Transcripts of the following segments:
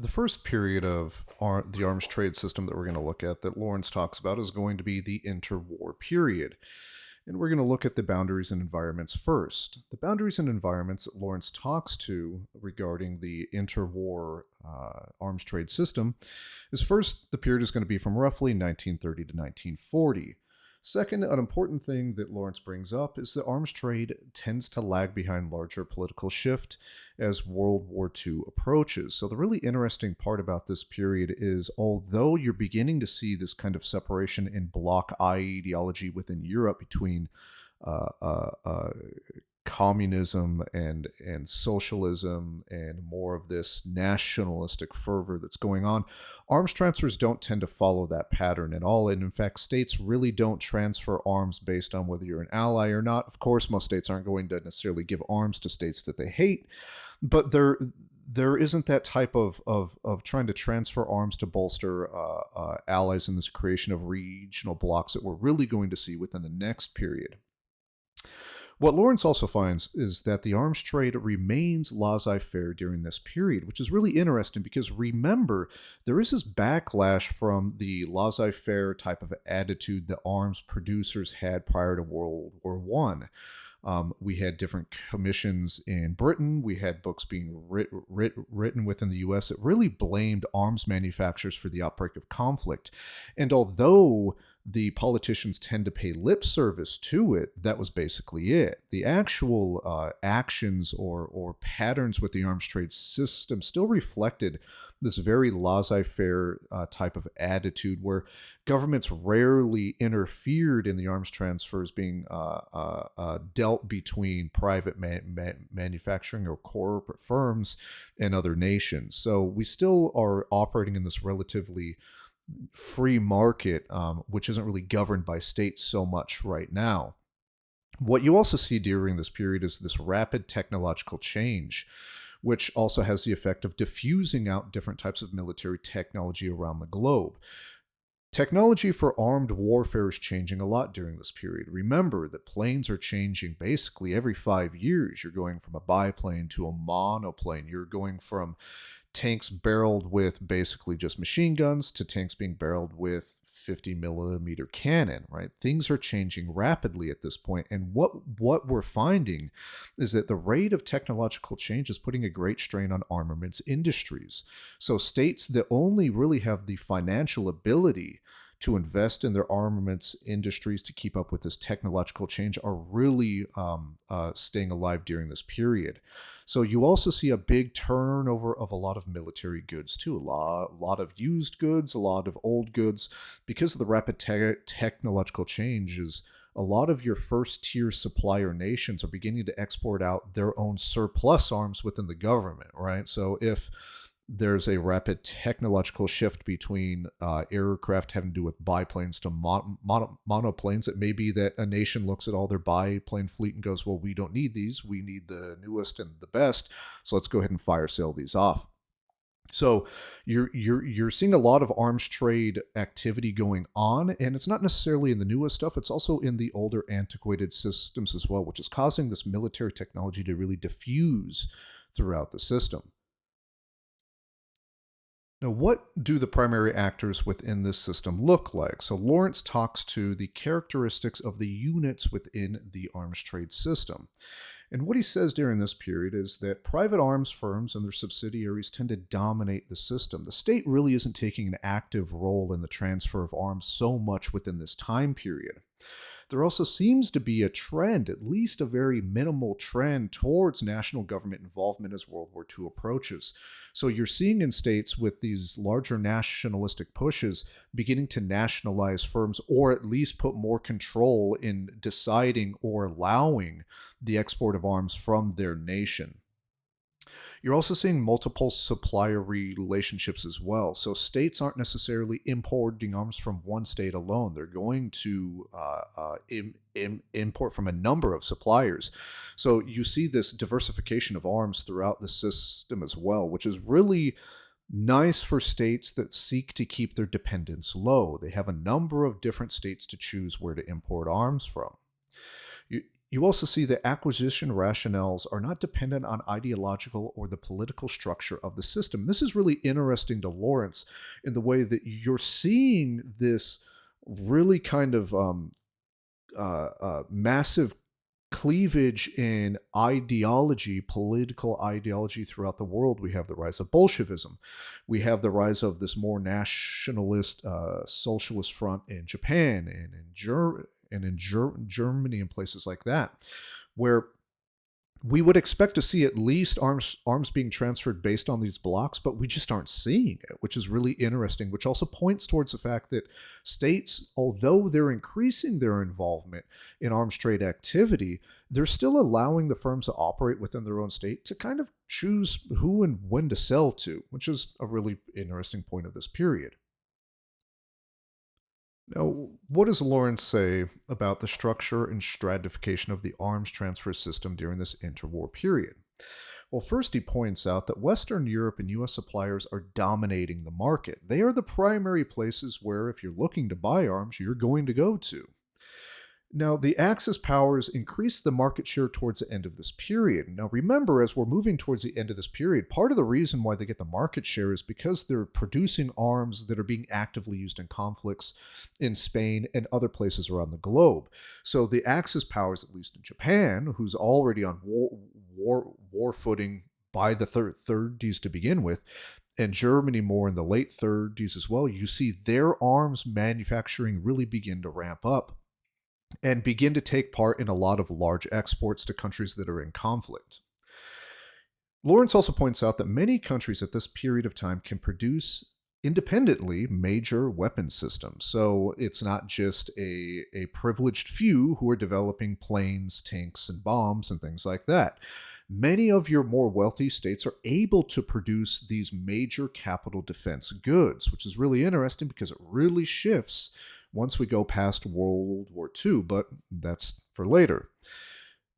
The first period of the arms trade system that we're going to look at that Lawrence talks about is going to be the interwar period. And we're going to look at the boundaries and environments first. The boundaries and environments that Lawrence talks to regarding the interwar arms trade system is first, the period is going to be from roughly 1930 to 1940. Second, an important thing that Lawrence brings up is that arms trade tends to lag behind larger political shift as World War II approaches. So, the really interesting part about this period is although you're beginning to see this kind of separation in Bloc I ideology within Europe between uh, uh, uh, communism and socialism and more of this nationalistic fervor that's going on, arms transfers don't tend to follow that pattern at all. And in fact, states really don't transfer arms based on whether you're an ally or not. Of course, most states aren't going to necessarily give arms to states that they hate, but there isn't that type of trying to transfer arms to bolster allies in this creation of regional blocks that we're really going to see within the next period. What Lawrence also finds is that the arms trade remains laissez faire during this period, which is really interesting because remember, there is this backlash from the laissez faire type of attitude that arms producers had prior to World War One. We had different commissions in Britain. We had books being written within the US that really blamed arms manufacturers for the outbreak of conflict. And although the politicians tend to pay lip service to it, that was basically it. The actual actions or patterns with the arms trade system still reflected this very laissez-faire type of attitude where governments rarely interfered in the arms transfers being dealt between private manufacturing or corporate firms and other nations. So we still are operating in this relatively free market, which isn't really governed by states so much right now. What you also see during this period is this rapid technological change, which also has the effect of diffusing out different types of military technology around the globe. Technology for armed warfare is changing a lot during this period. Remember that planes are changing basically every 5 years. You're going from a biplane to a monoplane. You're going from tanks barreled with basically just machine guns to tanks being barreled with 50 millimeter cannon, right? Things are changing rapidly at this point. And what we're finding is that the rate of technological change is putting a great strain on armaments industries. So states that only really have the financial ability to invest in their armaments industries to keep up with this technological change are really staying alive during this period. So you also see a big turnover of a lot of military goods too, a lot of used goods, a lot of old goods, because of the rapid technological changes. A lot of your first tier supplier nations are beginning to export out their own surplus arms within the government, right? So if there's a rapid technological shift between aircraft having to do with biplanes to monoplanes. It may be that a nation looks at all their biplane fleet and goes, well, we don't need these. We need the newest and the best. So let's go ahead and fire sale these off. So you're seeing a lot of arms trade activity going on, and it's not necessarily in the newest stuff. It's also in the older, antiquated systems as well, which is causing this military technology to really diffuse throughout the system. Now, what do the primary actors within this system look like? So, Lawrence talks to the characteristics of the units within the arms trade system. And what he says during this period is that private arms firms and their subsidiaries tend to dominate the system. The state really isn't taking an active role in the transfer of arms so much within this time period. There also seems to be a trend, at least a very minimal trend, towards national government involvement as World War II approaches. So you're seeing in states with these larger nationalistic pushes beginning to nationalize firms or at least put more control in deciding or allowing the export of arms from their nation. You're also seeing multiple supplier relationships as well. So states aren't necessarily importing arms from one state alone. They're going to import from a number of suppliers. So you see this diversification of arms throughout the system as well, which is really nice for states that seek to keep their dependence low. They have a number of different states to choose where to import arms from. You also see that acquisition rationales are not dependent on ideological or the political structure of the system. This is really interesting to Lawrence in the way that you're seeing this really kind of massive cleavage in ideology, political ideology throughout the world. We have the rise of Bolshevism. We have the rise of this more nationalist socialist front in Japan and in Germany and places like that, where we would expect to see at least arms being transferred based on these blocks, but we just aren't seeing it, which is really interesting, which also points towards the fact that states, although they're increasing their involvement in arms trade activity, they're still allowing the firms to operate within their own state to kind of choose who and when to sell to, which is a really interesting point of this period. Now, what does Lawrence say about the structure and stratification of the arms transfer system during this interwar period? Well, first, he points out that Western Europe and US suppliers are dominating the market. They are the primary places where, if you're looking to buy arms, you're going to go to. Now, the Axis powers increase the market share towards the end of this period. Now, remember, as we're moving towards the end of this period, part of the reason why they get the market share is because they're producing arms that are being actively used in conflicts in Spain and other places around the globe. So the Axis powers, at least in Japan, who's already on war footing by the 30s to begin with, and Germany more in the late 30s as well, you see their arms manufacturing really begin to ramp up and begin to take part in a lot of large exports to countries that are in conflict. Lawrence also points out that many countries at this period of time can produce independently major weapon systems. So it's not just a privileged few who are developing planes, tanks, and bombs and things like that. Many of your more wealthy states are able to produce these major capital defense goods, which is really interesting because it really shifts once we go past World War II, but that's for later.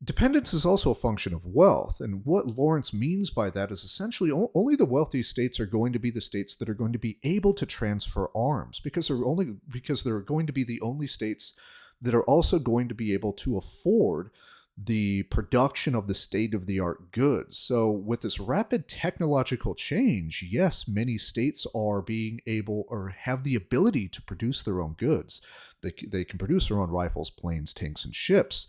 Dependence is also a function of wealth, and what Lawrence means by that is essentially only the wealthy states are going to be the states that are going to be able to transfer arms, because they're going to be the only states that are also going to be able to afford the production of the state-of-the-art goods. So with this rapid technological change, yes, many states are being able or have the ability to produce their own goods. They can produce their own rifles, planes, tanks, and ships.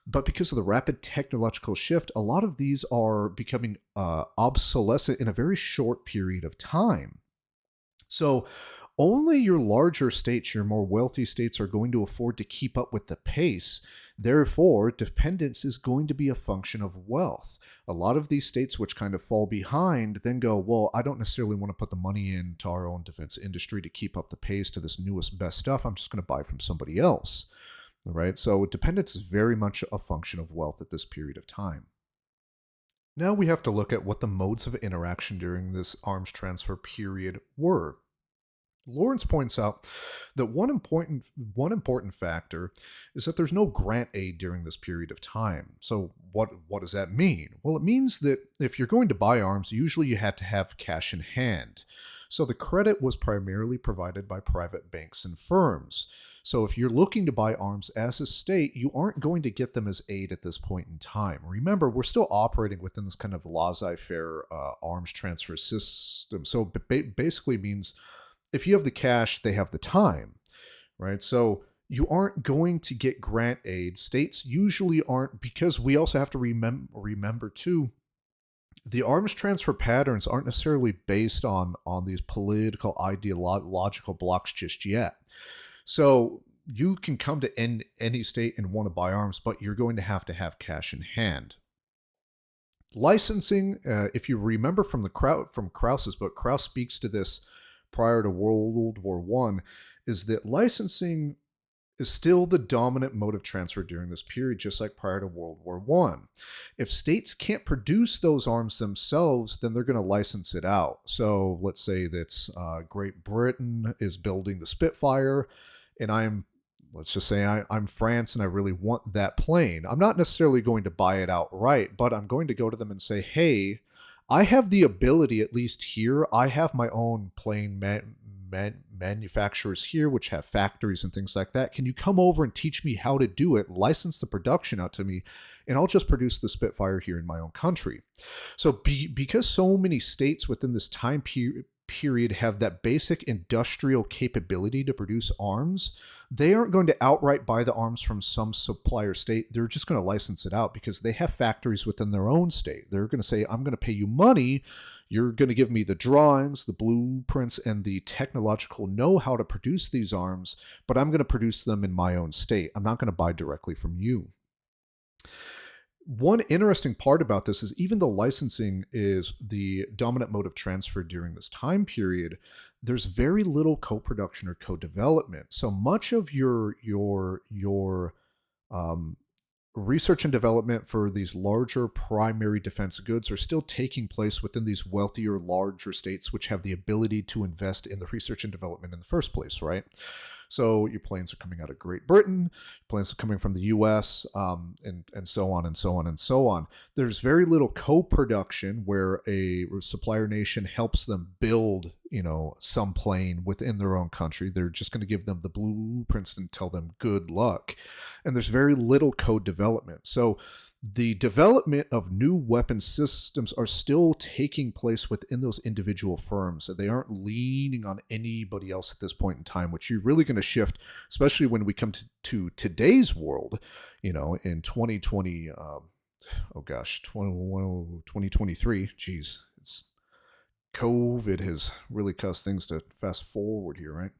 But because of the rapid technological shift, a lot of these are becoming obsolescent in a very short period of time. So only your larger states, your more wealthy states, are going to afford to keep up with the pace. Therefore, dependence is going to be a function of wealth. A lot of these states which kind of fall behind then go, well, I don't necessarily want to put the money into our own defense industry to keep up the pace to this newest, best stuff. I'm just going to buy from somebody else. All right? So dependence is very much a function of wealth at this period of time. Now we have to look at what the modes of interaction during this arms transfer period were. Lawrence points out that one important factor is that there's no grant aid during this period of time. So what does that mean? Well, it means that if you're going to buy arms, usually you had to have cash in hand. So the credit was primarily provided by private banks and firms. So if you're looking to buy arms as a state, you aren't going to get them as aid at this point in time. Remember, we're still operating within this kind of laissez-faire arms transfer system. So it basically means if you have the cash, they have the time, right? So you aren't going to get grant aid. States usually aren't, because we also have to remember too, the arms transfer patterns aren't necessarily based on these political ideological blocks just yet. So you can come to any state and want to buy arms, but you're going to have cash in hand. Licensing, if you remember from Krauss's book, Krauss speaks to this prior to World War I, is that licensing is still the dominant mode of transfer during this period, just like prior to World War I. If states can't produce those arms themselves, then they're going to license it out. So let's say that Great Britain is building the Spitfire, and let's just say I'm France and I really want that plane. I'm not necessarily going to buy it outright, but I'm going to go to them and say, hey, I have the ability, at least here, I have my own plane manufacturers here, which have factories and things like that. Can you come over and teach me how to do it, license the production out to me, and I'll just produce the Spitfire here in my own country. So because so many states within this time period have that basic industrial capability to produce arms, they aren't going to outright buy the arms from some supplier state. They're just going to license it out because they have factories within their own state. They're going to say, I'm going to pay you money. You're going to give me the drawings, the blueprints, and the technological know-how to produce these arms, but I'm going to produce them in my own state. I'm not going to buy directly from you. One interesting part about this is even though licensing is the dominant mode of transfer during this time period, there's very little co-production or co-development. So much of your research and development for these larger primary defense goods are still taking place within these wealthier, larger states, which have the ability to invest in the research and development in the first place, right? So your planes are coming out of Great Britain, planes are coming from the US, and so on and so on and so on. There's very little co-production where a supplier nation helps them build, some plane within their own country. They're just going to give them the blueprints and tell them good luck. And there's very little co-development. So the development of new weapon systems are still taking place within those individual firms. So they aren't leaning on anybody else at this point in time, which you're really going to shift, especially when we come to today's world, in 2020, 2023. Geez, COVID has really caused things to fast forward here, right?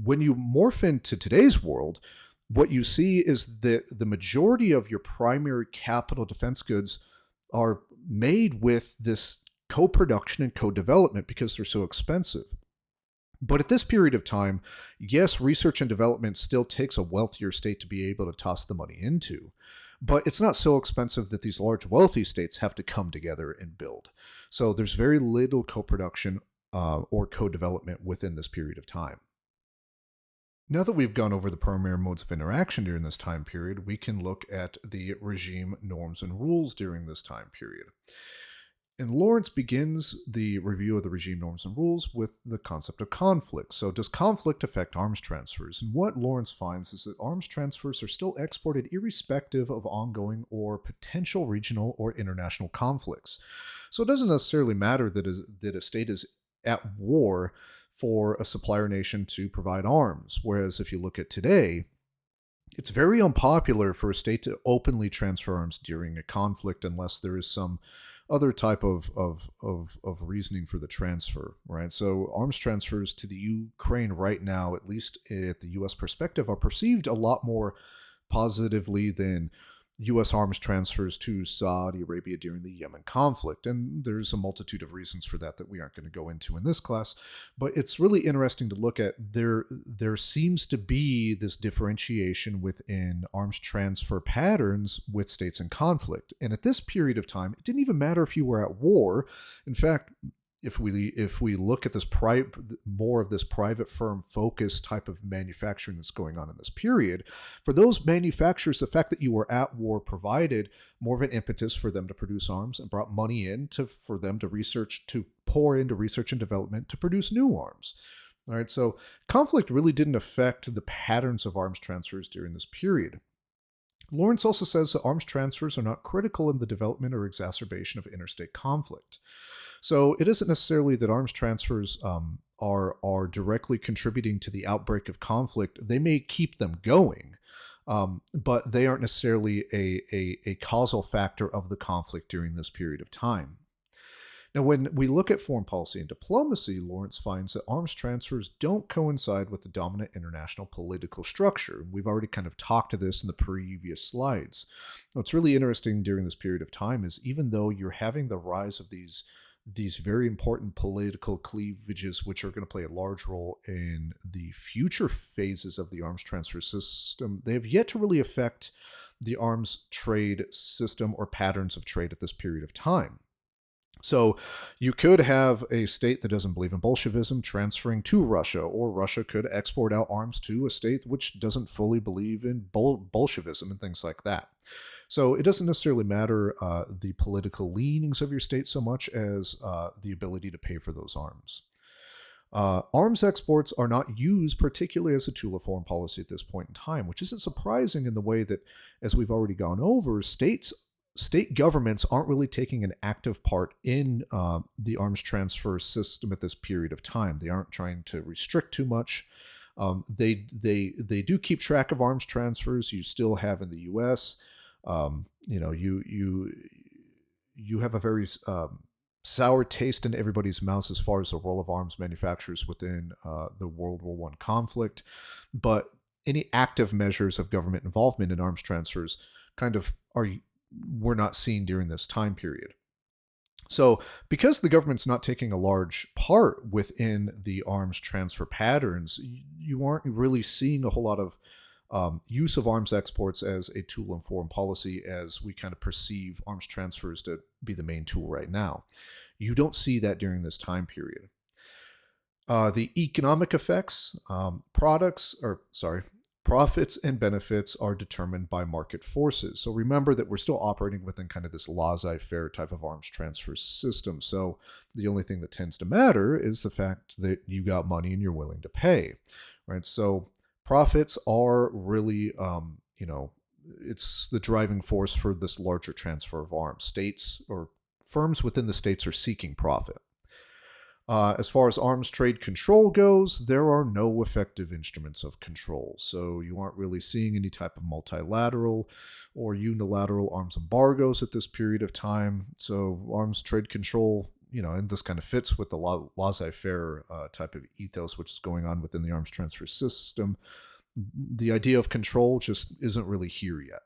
When you morph into today's world, what you see is that the majority of your primary capital defense goods are made with this co-production and co-development because they're so expensive. But at this period of time, yes, research and development still takes a wealthier state to be able to toss the money into. But it's not so expensive that these large wealthy states have to come together and build. So there's very little co-production or co-development within this period of time. Now that we've gone over the primary modes of interaction during this time period, we can look at the regime norms and rules during this time period. And Lawrence begins the review of the regime norms and rules with the concept of conflict. So does conflict affect arms transfers? And what Lawrence finds is that arms transfers are still exported irrespective of ongoing or potential regional or international conflicts. So it doesn't necessarily matter that a state is at war for a supplier nation to provide arms. Whereas if you look at today, it's very unpopular for a state to openly transfer arms during a conflict unless there is some other type of reasoning for the transfer, right? So arms transfers to the Ukraine right now, at least at the U.S. perspective, are perceived a lot more positively than U.S. arms transfers to Saudi Arabia during the Yemen conflict. And there's a multitude of reasons for that we aren't going to go into in this class. But it's really interesting to look at. There seems to be this differentiation within arms transfer patterns with states in conflict. And at this period of time, it didn't even matter if you were at war. In fact, if we look at this more of this private firm focused type of manufacturing that's going on in this period, for those manufacturers, the fact that you were at war provided more of an impetus for them to produce arms and brought money in for them to pour into research and development to produce new arms. All right, so conflict really didn't affect the patterns of arms transfers during this period. Lawrence also says that arms transfers are not critical in the development or exacerbation of interstate conflict. So it isn't necessarily that arms transfers are directly contributing to the outbreak of conflict. They may keep them going, but they aren't necessarily a causal factor of the conflict during this period of time. Now, when we look at foreign policy and diplomacy, Lawrence finds that arms transfers don't coincide with the dominant international political structure. We've already kind of talked to this in the previous slides. What's really interesting during this period of time is even though you're having the rise of these very important political cleavages, which are going to play a large role in the future phases of the arms transfer system, they have yet to really affect the arms trade system or patterns of trade at this period of time. So you could have a state that doesn't believe in Bolshevism transferring to Russia, or Russia could export out arms to a state which doesn't fully believe in Bolshevism and things like that. So it doesn't necessarily matter the political leanings of your state so much as the ability to pay for those arms. Arms exports are not used particularly as a tool of foreign policy at this point in time, which isn't surprising in the way that, as we've already gone over, state governments aren't really taking an active part in the arms transfer system at this period of time. They aren't trying to restrict too much. They do keep track of arms transfers. You still have in the U.S. You have a very sour taste in everybody's mouths as far as the role of arms manufacturers within the World War One conflict, but any active measures of government involvement in arms transfers kind of we're not seeing during this time period. So, because the government's not taking a large part within the arms transfer patterns, you aren't really seeing a whole lot of use of arms exports as a tool in foreign policy as we kind of perceive arms transfers to be the main tool right now. You don't see that during this time period. The economic effects, profits and benefits are determined by market forces. So remember that we're still operating within kind of this laissez-faire type of arms transfer system. So the only thing that tends to matter is the fact that you got money and you're willing to pay, right? So profits are really, it's the driving force for this larger transfer of arms. States or firms within the states are seeking profit. As far as arms trade control goes, there are no effective instruments of control. So you aren't really seeing any type of multilateral or unilateral arms embargoes at this period of time. So arms trade control, and this kind of fits with the laissez-faire type of ethos which is going on within the arms transfer system. The idea of control just isn't really here yet.